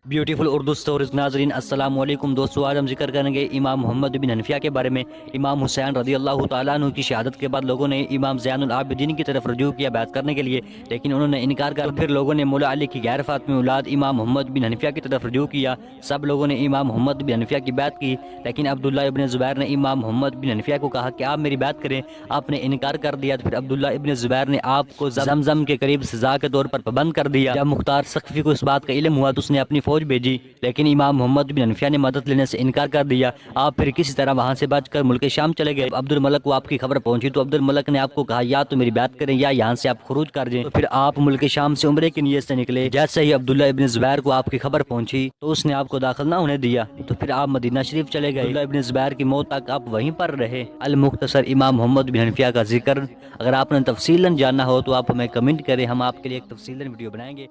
Beautiful Urdu stories नाजरीन अस्सलाम वालेकुम दोस्तों, आज हम जिक्र करेंगे इमाम मोहम्मद बिन हनफिया के बारे में। इमाम हुसैन रदी अल्लाह तआला अन्हु की शहादत के बाद लोगों ने इमाम ज़ैनुल आबिदीन की तरफ रुजू किया बैत करने के लिए, लेकिन उन्होंने इनकार कर फिर लोगों ने मौला अली की गैर फातमी औलाद इमाम मोहम्मद बिन हनफिया की तरफ रुजू किया। सब लोगों ने इमाम मोहम्मद बिन हनफिया की बात की, लेकिन अब्दुल्ला इब्न ज़ुबैर ने इमाम मोहम्मद बिन हनफिया को कहा कि आप मेरी बात करें। आपने इनकार कर दिया तो फिर अब्दुल्ला इब्न ज़ुबैर ने आपको ज़मज़म के करीब सज़ा के तौर पर पाबंद कर दिया। जब मुख्तार सख्फी को इस बात का इल्म हुआ तो उसने अपनी फौज भेजी, लेकिन इमाम मोहम्मद बिन हनफिया ने मदद लेने से इनकार कर दिया। आप फिर किसी तरह वहां से बचकर मुल्क शाम चले गए। अब्दुल मलक को आपकी खबर पहुंची तो अब्दुल मलक ने आपको कहा या तो मेरी बात करें या यहाँ से आप खुरूज कर जाएं। तो फिर आप मुल्क शाम से उम्रे की नीयत से निकले। जैसे ही अब्दुल्ला इब्न ज़ुबैर को आपकी खबर पहुंची तो उसने आपको दाखिल ना होने दिया, तो फिर आप मदीना शरीफ चले गए। अब्दुल्ला इब्न ज़ुबैर की मौत तक आप वहीं पर रहे। अल मुख्तसर इमाम मोहम्मद बिन हनफिया का जिक्र अगर आपने तफसीलन जानना हो तो आप हमें कमेंट करें, हम आपके लिए एक तफसीलन वीडियो बनाएंगे।